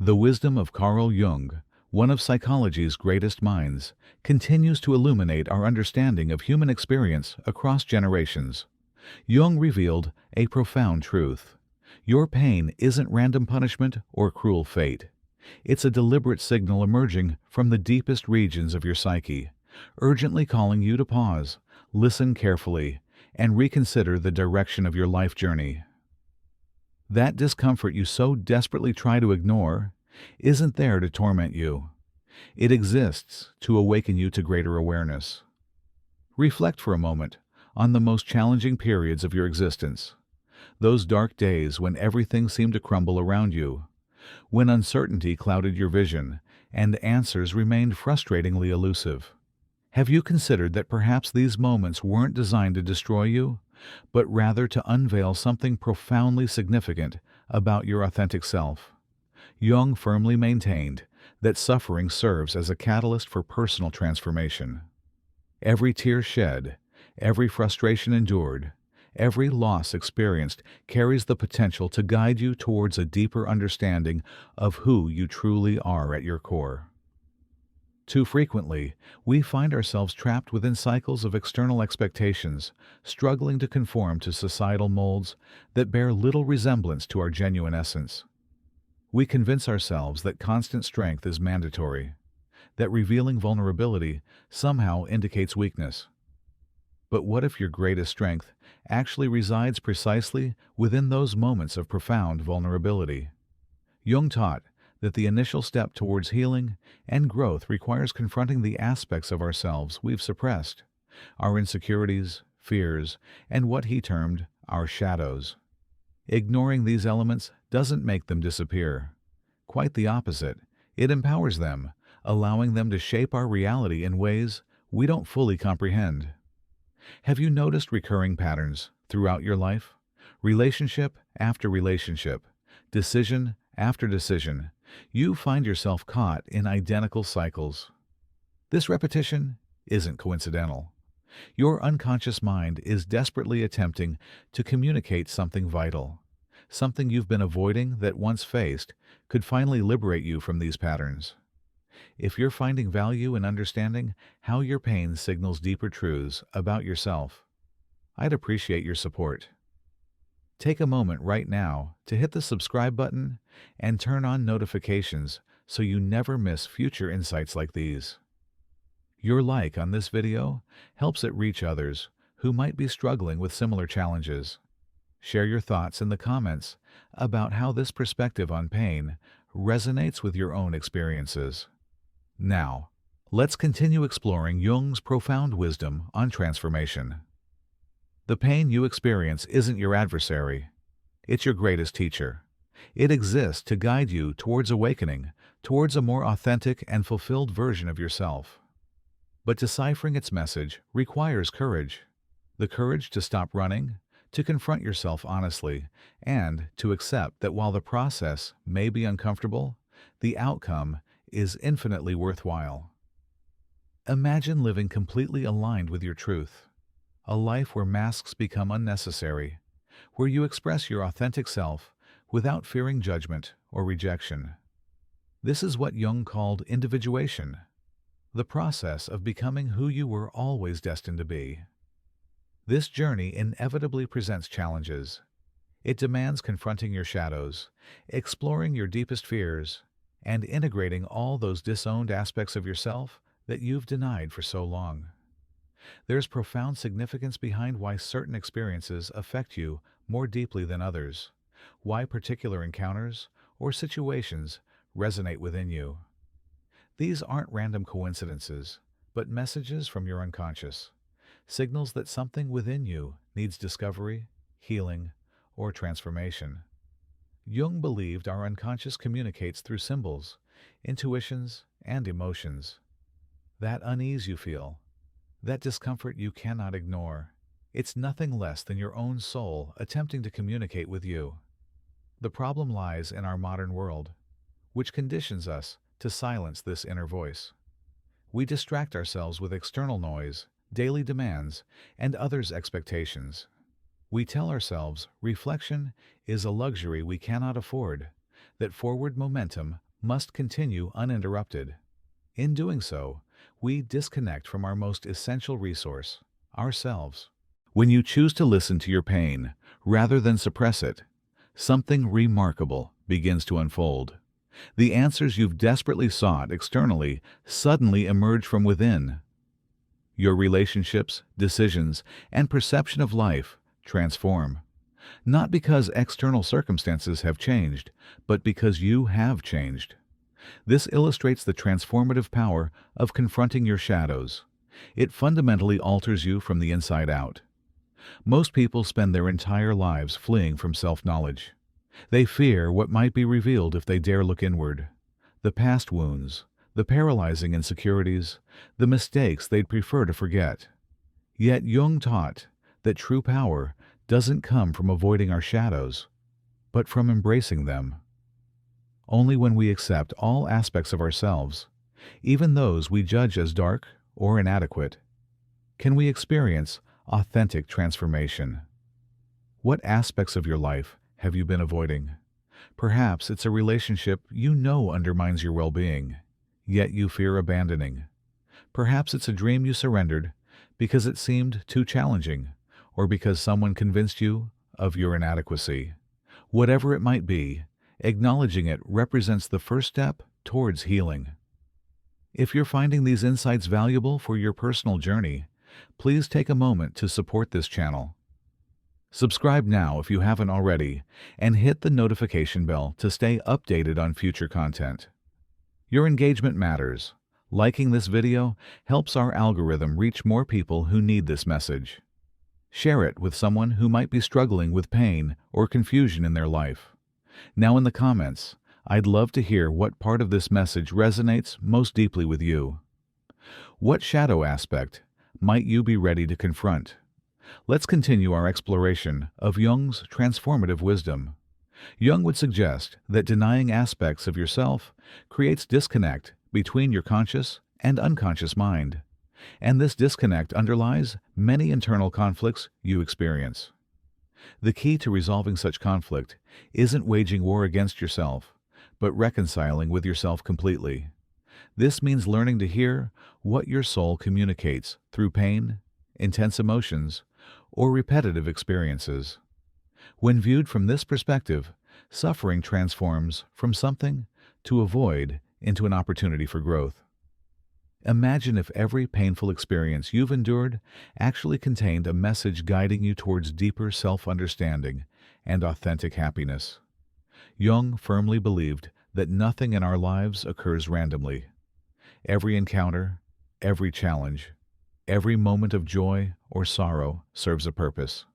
The wisdom of Carl Jung, one of psychology's greatest minds, continues to illuminate our understanding of human experience across generations. Jung revealed a profound truth. Your pain isn't random punishment or cruel fate. It's a deliberate signal emerging from the deepest regions of your psyche, urgently calling you to pause, listen carefully, and reconsider the direction of your life journey. That discomfort you so desperately try to ignore isn't there to torment you. It exists to awaken you to greater awareness. Reflect for a moment on the most challenging periods of your existence. Those dark days when everything seemed to crumble around you, when uncertainty clouded your vision and answers remained frustratingly elusive. Have you considered that perhaps these moments weren't designed to destroy you, but rather to unveil something profoundly significant about your authentic self? Jung firmly maintained that suffering serves as a catalyst for personal transformation. Every tear shed, every frustration endured, every loss experienced carries the potential to guide you towards a deeper understanding of who you truly are at your core. Too frequently, we find ourselves trapped within cycles of external expectations, struggling to conform to societal molds that bear little resemblance to our genuine essence. We convince ourselves that constant strength is mandatory, that revealing vulnerability somehow indicates weakness. But what if your greatest strength actually resides precisely within those moments of profound vulnerability? Jung taught that the initial step towards healing and growth requires confronting the aspects of ourselves we've suppressed, our insecurities, fears, and what he termed our shadows. Ignoring these elements doesn't make them disappear. Quite the opposite, it empowers them, allowing them to shape our reality in ways we don't fully comprehend. Have you noticed recurring patterns throughout your life? Relationship after relationship, decision after decision, you find yourself caught in identical cycles. This repetition isn't coincidental. Your unconscious mind is desperately attempting to communicate something vital. Something you've been avoiding that once faced could finally liberate you from these patterns. If you're finding value in understanding how your pain signals deeper truths about yourself, I'd appreciate your support. Take a moment right now to hit the subscribe button and turn on notifications so you never miss future insights like these. Your like on this video helps it reach others who might be struggling with similar challenges. Share your thoughts in the comments about how this perspective on pain resonates with your own experiences. Now, let's continue exploring Jung's profound wisdom on transformation. The pain you experience isn't your adversary. It's your greatest teacher. It exists to guide you towards awakening, towards a more authentic and fulfilled version of yourself. But deciphering its message requires courage. The courage to stop running, to confront yourself honestly, and to accept that while the process may be uncomfortable, the outcome is infinitely worthwhile. Imagine living completely aligned with your truth, a life where masks become unnecessary, where you express your authentic self without fearing judgment or rejection. This is what Jung called individuation, the process of becoming who you were always destined to be. This journey inevitably presents challenges. It demands confronting your shadows, exploring your deepest fears, and integrating all those disowned aspects of yourself that you've denied for so long. There's profound significance behind why certain experiences affect you more deeply than others, why particular encounters or situations resonate within you. These aren't random coincidences, but messages from your unconscious, signals that something within you needs discovery, healing, or transformation. Jung believed our unconscious communicates through symbols, intuitions, and emotions. That unease you feel, that discomfort you cannot ignore, it's nothing less than your own soul attempting to communicate with you. The problem lies in our modern world, which conditions us to silence this inner voice. We distract ourselves with external noise, daily demands, and others' expectations. We tell ourselves reflection is a luxury we cannot afford, that forward momentum must continue uninterrupted. In doing so, we disconnect from our most essential resource, ourselves. When you choose to listen to your pain rather than suppress it, something remarkable begins to unfold. The answers you've desperately sought externally suddenly emerge from within. Your relationships, decisions, and perception of life transform. Not because external circumstances have changed, but because you have changed. This illustrates the transformative power of confronting your shadows. It fundamentally alters you from the inside out. Most people spend their entire lives fleeing from self-knowledge. They fear what might be revealed if they dare look inward. The past wounds, the paralyzing insecurities, the mistakes they'd prefer to forget. Yet Jung taught that true power doesn't come from avoiding our shadows, but from embracing them. Only when we accept all aspects of ourselves, even those we judge as dark or inadequate, can we experience authentic transformation. What aspects of your life have you been avoiding? Perhaps it's a relationship you know undermines your well-being, yet you fear abandoning. Perhaps it's a dream you surrendered because it seemed too challenging, or because someone convinced you of your inadequacy. Whatever it might be, acknowledging it represents the first step towards healing. If you're finding these insights valuable for your personal journey, please take a moment to support this channel. Subscribe now if you haven't already, and hit the notification bell to stay updated on future content. Your engagement matters. Liking this video helps our algorithm reach more people who need this message. Share it with someone who might be struggling with pain or confusion in their life. Now in the comments, I'd love to hear what part of this message resonates most deeply with you. What shadow aspect might you be ready to confront? Let's continue our exploration of Jung's transformative wisdom. Jung would suggest that denying aspects of yourself creates disconnect between your conscious and unconscious mind, and this disconnect underlies many internal conflicts you experience. The key to resolving such conflict isn't waging war against yourself, but reconciling with yourself completely. This means learning to hear what your soul communicates through pain, intense emotions, or repetitive experiences. When viewed from this perspective, suffering transforms from something to avoid into an opportunity for growth. Imagine if every painful experience you've endured actually contained a message guiding you towards deeper self-understanding and authentic happiness. Jung firmly believed that nothing in our lives occurs randomly. Every encounter, every challenge, every moment of joy or sorrow serves a purpose.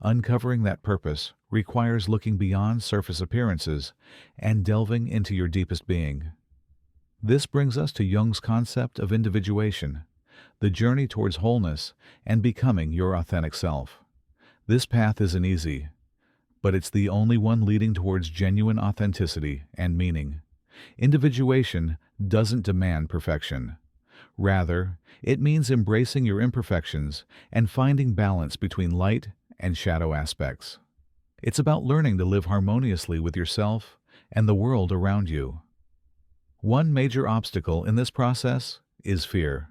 Uncovering that purpose requires looking beyond surface appearances and delving into your deepest being. This brings us to Jung's concept of individuation, the journey towards wholeness and becoming your authentic self. This path isn't easy, but it's the only one leading towards genuine authenticity and meaning. Individuation doesn't demand perfection. Rather, it means embracing your imperfections and finding balance between light and shadow aspects. It's about learning to live harmoniously with yourself and the world around you. One major obstacle in this process is fear.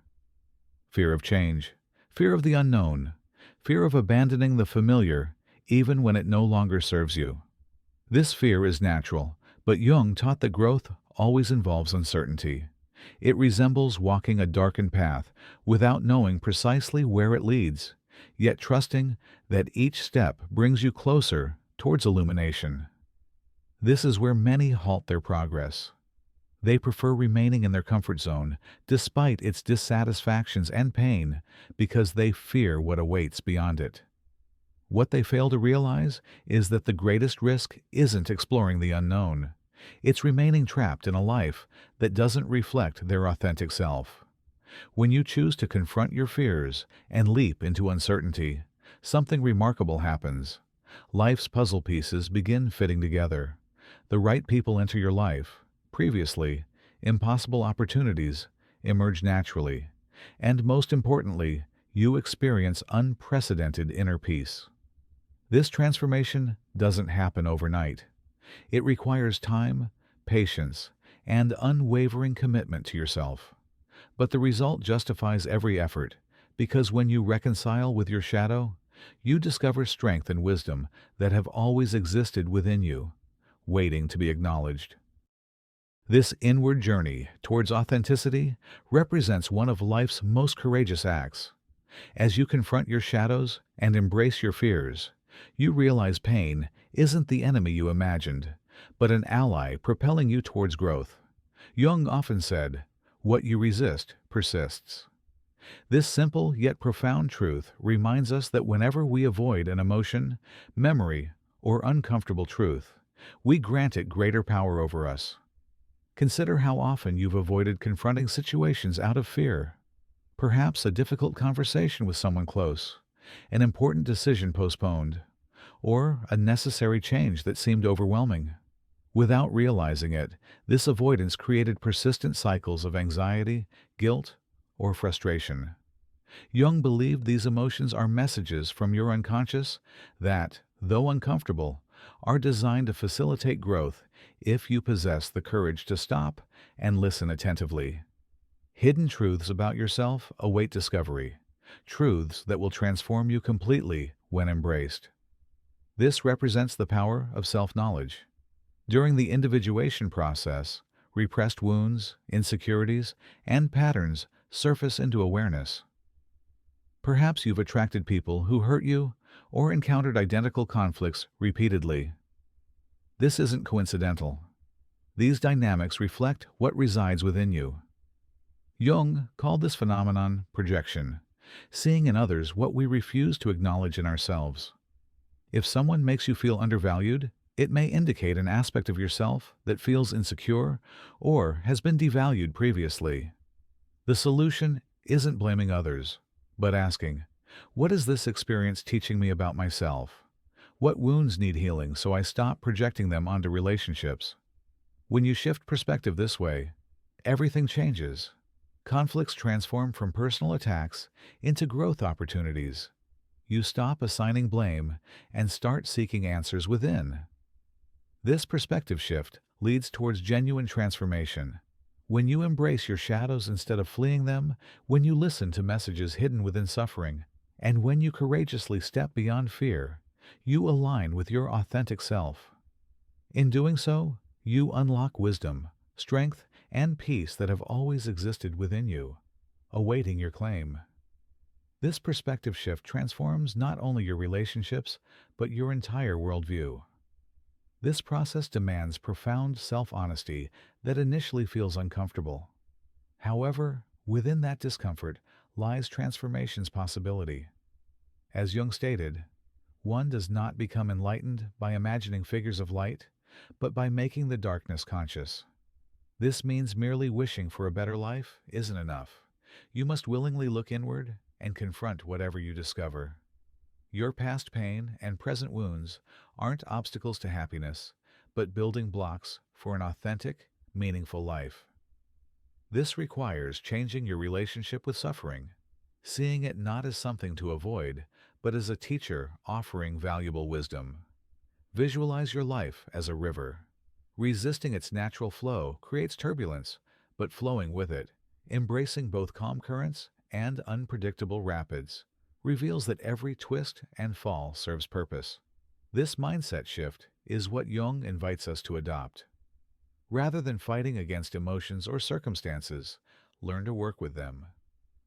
Fear of change, fear of the unknown, fear of abandoning the familiar even when it no longer serves you. This fear is natural, but Jung taught that growth always involves uncertainty. It resembles walking a darkened path without knowing precisely where it leads, yet trusting that each step brings you closer towards illumination. This is where many halt their progress. They prefer remaining in their comfort zone despite its dissatisfactions and pain because they fear what awaits beyond it. What they fail to realize is that the greatest risk isn't exploring the unknown. It's remaining trapped in a life that doesn't reflect their authentic self. When you choose to confront your fears and leap into uncertainty, something remarkable happens. Life's puzzle pieces begin fitting together. The right people enter your life. Previously, impossible opportunities emerge naturally. And most importantly, you experience unprecedented inner peace. This transformation doesn't happen overnight. It requires time, patience, and unwavering commitment to yourself. But the result justifies every effort, because when you reconcile with your shadow, you discover strength and wisdom that have always existed within you, waiting to be acknowledged. This inward journey towards authenticity represents one of life's most courageous acts. As you confront your shadows and embrace your fears, you realize pain isn't the enemy you imagined, but an ally propelling you towards growth. Jung often said, "What you resist persists." This simple yet profound truth reminds us that whenever we avoid an emotion, memory, or uncomfortable truth, we grant it greater power over us. Consider how often you've avoided confronting situations out of fear. Perhaps a difficult conversation with someone close, an important decision postponed, or a necessary change that seemed overwhelming. Without realizing it, this avoidance created persistent cycles of anxiety, guilt, or frustration. Jung believed these emotions are messages from your unconscious that, though uncomfortable, are designed to facilitate growth if you possess the courage to stop and listen attentively. Hidden truths about yourself await discovery, truths that will transform you completely when embraced. This represents the power of self-knowledge. During the individuation process, repressed wounds, insecurities, and patterns surface into awareness. Perhaps you've attracted people who hurt you or encountered identical conflicts repeatedly. This isn't coincidental. These dynamics reflect what resides within you. Jung called this phenomenon projection, seeing in others what we refuse to acknowledge in ourselves. If someone makes you feel undervalued, it may indicate an aspect of yourself that feels insecure or has been devalued previously. The solution isn't blaming others, but asking, what is this experience teaching me about myself? What wounds need healing so I stop projecting them onto relationships? When you shift perspective this way, everything changes. Conflicts transform from personal attacks into growth opportunities. You stop assigning blame and start seeking answers within. This perspective shift leads towards genuine transformation. When you embrace your shadows instead of fleeing them, when you listen to messages hidden within suffering, and when you courageously step beyond fear, you align with your authentic self. In doing so, you unlock wisdom, strength, and peace that have always existed within you, awaiting your claim. This perspective shift transforms not only your relationships, but your entire worldview. This process demands profound self-honesty that initially feels uncomfortable. However, within that discomfort lies transformation's possibility. As Jung stated, one does not become enlightened by imagining figures of light, but by making the darkness conscious. This means merely wishing for a better life isn't enough. You must willingly look inward and confront whatever you discover. Your past pain and present wounds aren't obstacles to happiness, but building blocks for an authentic, meaningful life. This requires changing your relationship with suffering, seeing it not as something to avoid, but as a teacher offering valuable wisdom. Visualize your life as a river. Resisting its natural flow creates turbulence, but flowing with it, embracing both calm currents and unpredictable rapids, reveals that every twist and fall serves purpose. This mindset shift is what Jung invites us to adopt. Rather than fighting against emotions or circumstances, learn to work with them.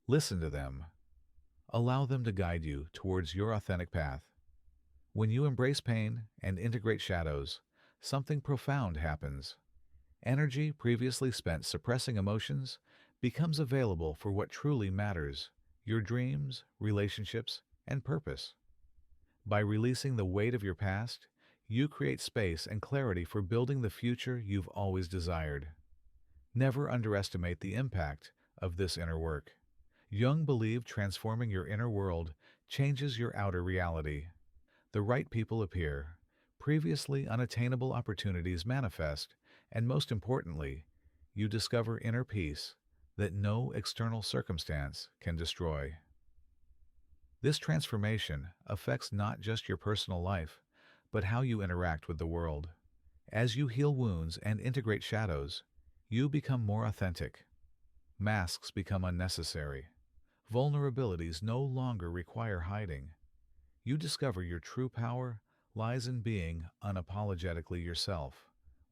Listen to them. Allow them to guide you towards your authentic path. When you embrace pain and integrate shadows, something profound happens. Energy previously spent suppressing emotions becomes available for what truly matters: your dreams, relationships, and purpose. By releasing the weight of your past, you create space and clarity for building the future you've always desired. Never underestimate the impact of this inner work. Jung believed transforming your inner world changes your outer reality. The right people appear, previously unattainable opportunities manifest, and most importantly, you discover inner peace that no external circumstance can destroy. This transformation affects not just your personal life, but how you interact with the world. As you heal wounds and integrate shadows, You become more authentic. Masks become unnecessary. Vulnerabilities no longer require hiding. You discover your true power lies in being unapologetically yourself,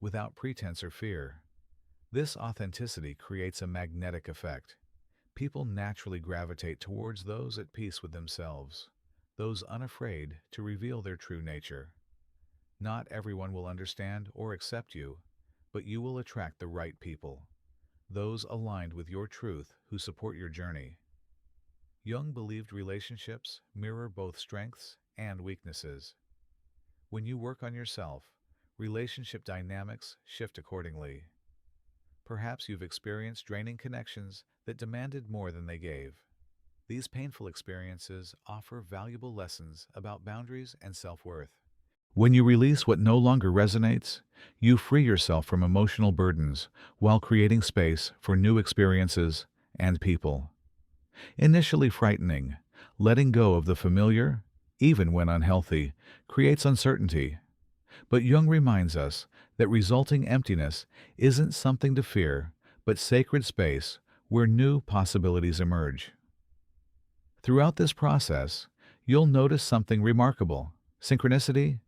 without pretense or fear. This authenticity creates a magnetic effect. People naturally gravitate towards those at peace with themselves, those unafraid to reveal their true nature. Not everyone will understand or accept you, but you will attract the right people, those aligned with your truth who support your journey. Jung believed relationships mirror both strengths and weaknesses. When you work on yourself, relationship dynamics shift accordingly. Perhaps you've experienced draining connections that demanded more than they gave. These painful experiences offer valuable lessons about boundaries and self-worth. When you release what no longer resonates, you free yourself from emotional burdens while creating space for new experiences and people. Initially frightening, letting go of the familiar, even when unhealthy, creates uncertainty. But Jung reminds us that resulting emptiness isn't something to fear, but sacred space where new possibilities emerge. Throughout this process, you'll notice something remarkable: synchronicity.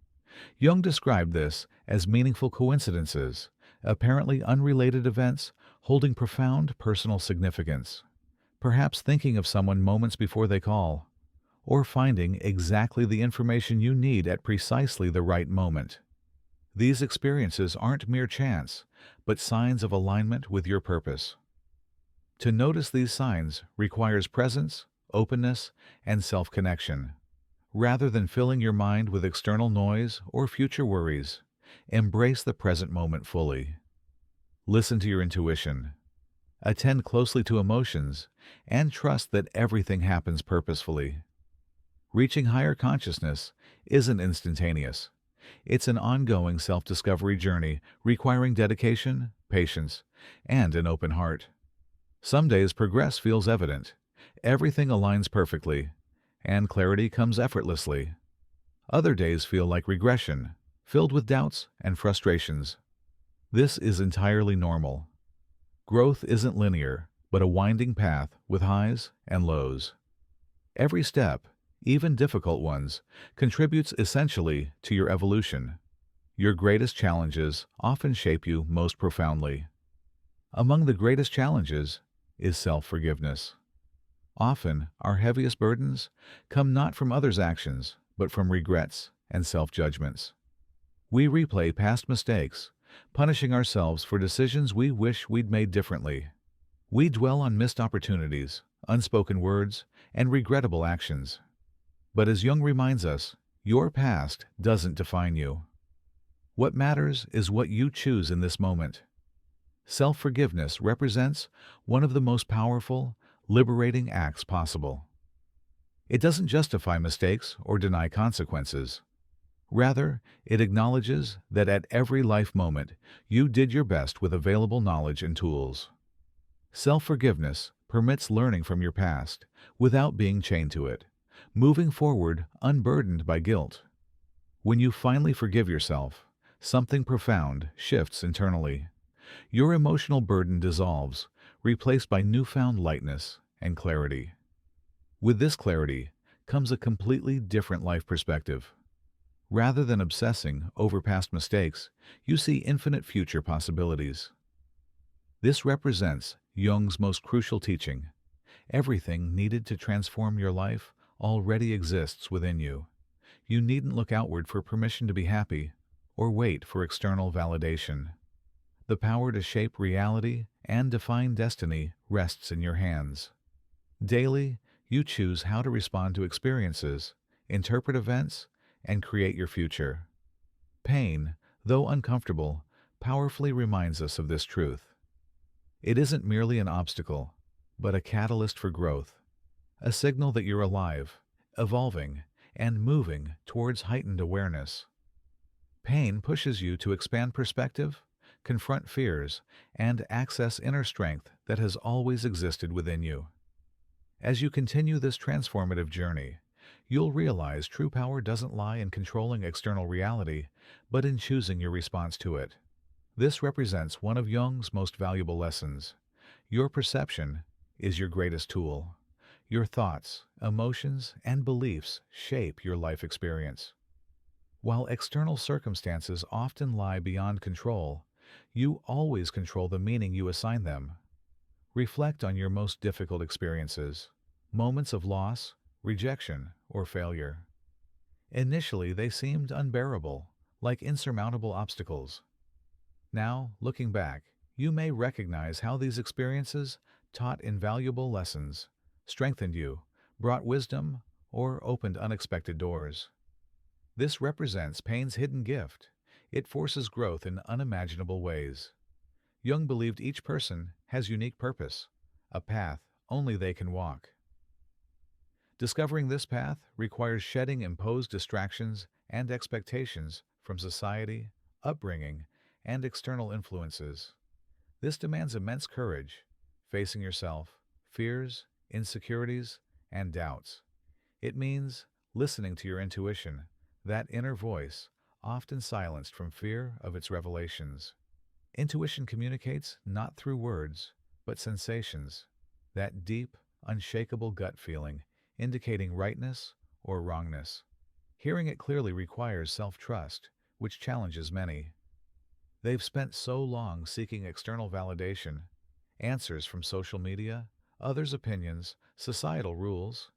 Jung described this as meaningful coincidences, apparently unrelated events holding profound personal significance. Perhaps thinking of someone moments before they call, or finding exactly the information you need at precisely the right moment. These experiences aren't mere chance, but signs of alignment with your purpose. To notice these signs requires presence, openness, and self-connection. Rather than filling your mind with external noise or future worries, embrace the present moment fully. Listen to your intuition. Attend closely to emotions, and trust that everything happens purposefully. Reaching higher consciousness isn't instantaneous. It's an ongoing self-discovery journey requiring dedication, patience, and an open heart. Some days progress feels evident, everything aligns perfectly, and clarity comes effortlessly. Other days feel like regression, filled with doubts and frustrations. This is entirely normal. Growth isn't linear, but a winding path with highs and lows. Every step, even difficult ones, contributes essentially to your evolution. Your greatest challenges often shape you most profoundly. Among the greatest challenges is self-forgiveness. Often, our heaviest burdens come not from others' actions, but from regrets and self-judgments. We replay past mistakes, punishing ourselves for decisions we wish we'd made differently. We dwell on missed opportunities, unspoken words, and regrettable actions. But as Jung reminds us, your past doesn't define you. What matters is what you choose in this moment. Self-forgiveness represents one of the most powerful, liberating acts possible. It doesn't justify mistakes or deny consequences. Rather, it acknowledges that at every life moment, you did your best with available knowledge and tools. Self-forgiveness permits learning from your past without being chained to it, moving forward unburdened by guilt. When you finally forgive yourself, something profound shifts internally. Your emotional burden dissolves, replaced by newfound lightness and clarity. With this clarity comes a completely different life perspective. Rather than obsessing over past mistakes, you see infinite future possibilities. This represents Jung's most crucial teaching. Everything needed to transform your life already exists within you. You needn't look outward for permission to be happy or wait for external validation. The power to shape reality and define destiny rests in your hands. Daily, you choose how to respond to experiences, interpret events, and create your future. Pain, though uncomfortable, powerfully reminds us of this truth. It isn't merely an obstacle, but a catalyst for growth, a signal that you're alive, evolving, and moving towards heightened awareness. Pain pushes you to expand perspective, confront fears, and access inner strength that has always existed within you. As you continue this transformative journey, you'll realize true power doesn't lie in controlling external reality, but in choosing your response to it. This represents one of Jung's most valuable lessons. Your perception is your greatest tool. Your thoughts, emotions, and beliefs shape your life experience. While external circumstances often lie beyond control, you always control the meaning you assign them. Reflect on your most difficult experiences, moments of loss, rejection, or failure. Initially, they seemed unbearable, like insurmountable obstacles. Now, looking back, you may recognize how these experiences taught invaluable lessons, strengthened you, brought wisdom, or opened unexpected doors. This represents pain's hidden gift. It forces growth in unimaginable ways. Jung believed each person has unique purpose, a path only they can walk. Discovering this path requires shedding imposed distractions and expectations from society, upbringing, and external influences. This demands immense courage, facing yourself, fears, insecurities, and doubts. It means listening to your intuition, that inner voice, often silenced from fear of its revelations. Intuition communicates not through words, but sensations, that deep, unshakable gut feeling indicating rightness or wrongness. Hearing it clearly requires self-trust, which challenges many. They've spent so long seeking external validation, answers from social media, others' opinions, societal rules.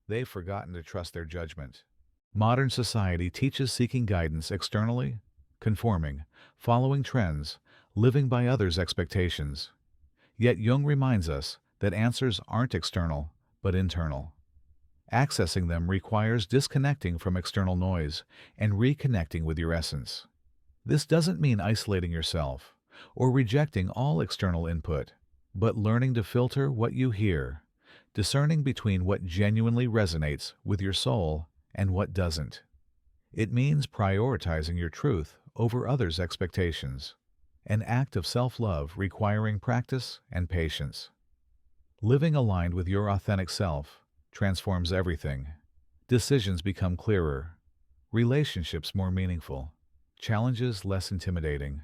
They've forgotten to trust their judgment. Modern society teaches seeking guidance externally, conforming, following trends, living by others' expectations. Yet Jung reminds us that answers aren't external, but internal. Accessing them requires disconnecting from external noise and reconnecting with your essence. This doesn't mean isolating yourself or rejecting all external input, but learning to filter what you hear, discerning between what genuinely resonates with your soul and what doesn't. It means prioritizing your truth over others' expectations, an act of self-love requiring practice and patience. Living aligned with your authentic self transforms everything. Decisions become clearer, relationships more meaningful, challenges less intimidating.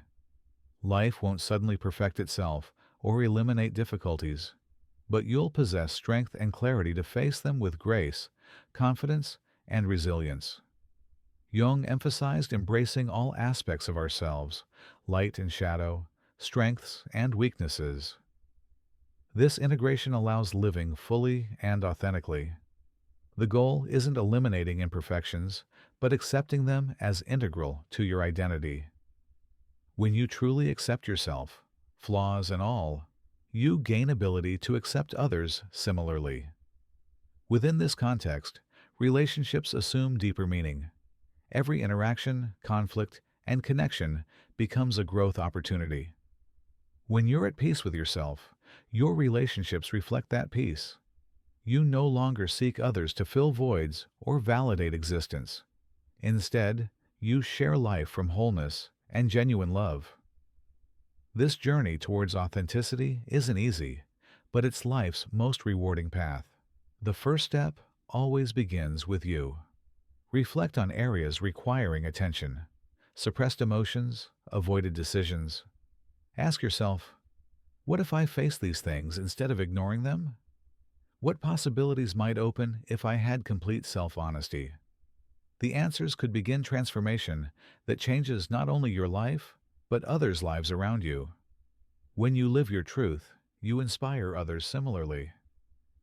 Life won't suddenly perfect itself or eliminate difficulties, but you'll possess strength and clarity to face them with grace, confidence, and resilience. Jung emphasized embracing all aspects of ourselves, light and shadow, strengths and weaknesses. This integration allows living fully and authentically. The goal isn't eliminating imperfections, but accepting them as integral to your identity. When you truly accept yourself, flaws and all, you gain ability to accept others similarly. Within this context, relationships assume deeper meaning. Every interaction, conflict, and connection becomes a growth opportunity. When you're at peace with yourself, your relationships reflect that peace. You no longer seek others to fill voids or validate existence. Instead, you share life from wholeness and genuine love. This journey towards authenticity isn't easy, but it's life's most rewarding path. The first step always begins with you. Reflect on areas requiring attention, suppressed emotions, avoided decisions. Ask yourself, what if I face these things instead of ignoring them? What possibilities might open if I had complete self-honesty? The answers could begin transformation that changes not only your life, but others' lives around you. When you live your truth, you inspire others similarly.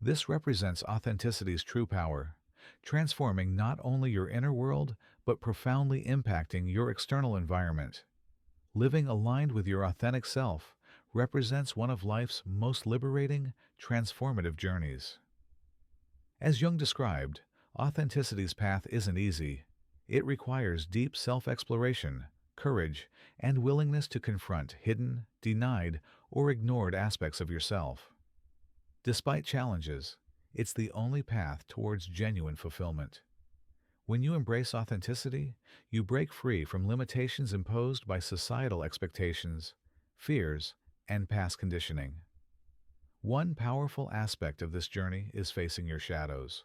This represents authenticity's true power, transforming not only your inner world, but profoundly impacting your external environment. Living aligned with your authentic self represents one of life's most liberating, transformative journeys. As Jung described, authenticity's path isn't easy. It requires deep self-exploration, courage, and willingness to confront hidden, denied, or ignored aspects of yourself. Despite challenges, it's the only path towards genuine fulfillment. When you embrace authenticity, you break free from limitations imposed by societal expectations, fears, and past conditioning. One powerful aspect of this journey is facing your shadows,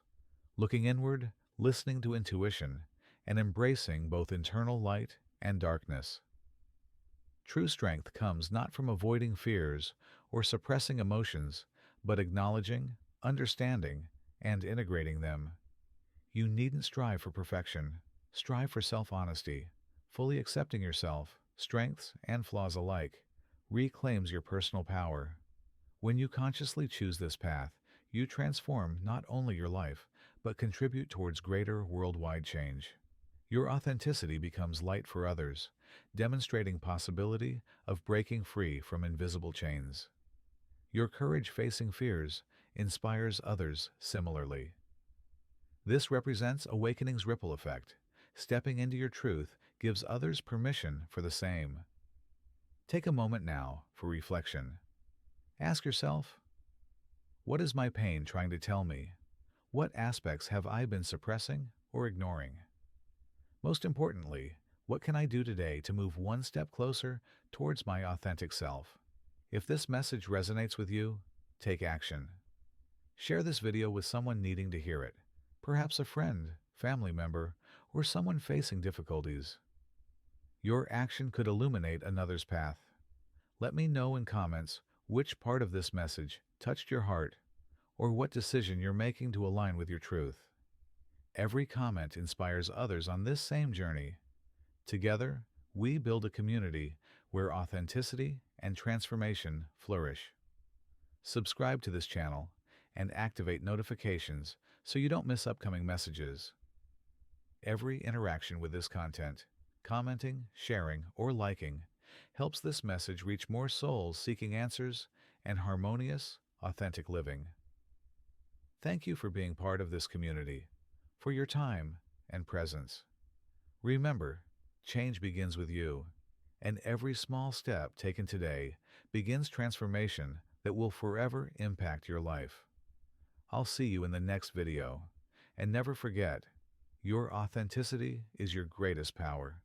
looking inward, listening to intuition, and embracing both internal light and darkness. True strength comes not from avoiding fears or suppressing emotions, but acknowledging, understanding, and integrating them. You needn't strive for perfection. Strive for self-honesty. Fully accepting yourself, strengths and flaws alike, reclaims your personal power. When you consciously choose this path, you transform not only your life, but contribute towards greater worldwide change. Your authenticity becomes light for others, demonstrating possibility of breaking free from invisible chains. Your courage facing fears inspires others similarly. This represents awakening's ripple effect. Stepping into your truth gives others permission for the same. Take a moment now for reflection. Ask yourself, what is my pain trying to tell me? What aspects have I been suppressing or ignoring? Most importantly, what can I do today to move one step closer towards my authentic self? If this message resonates with you, take action. Share this video with someone needing to hear it, perhaps a friend, family member, or someone facing difficulties. Your action could illuminate another's path. Let me know in comments which part of this message touched your heart, or what decision you're making to align with your truth. Every comment inspires others on this same journey. Together, we build a community where authenticity and transformation flourish. Subscribe to this channel and activate notifications so you don't miss upcoming messages. Every interaction with this content, commenting, sharing, or liking, helps this message reach more souls seeking answers and harmonious, authentic living. Thank you for being part of this community, for your time and presence. Remember, change begins with you, and every small step taken today begins transformation that will forever impact your life. I'll see you in the next video, and never forget, your authenticity is your greatest power.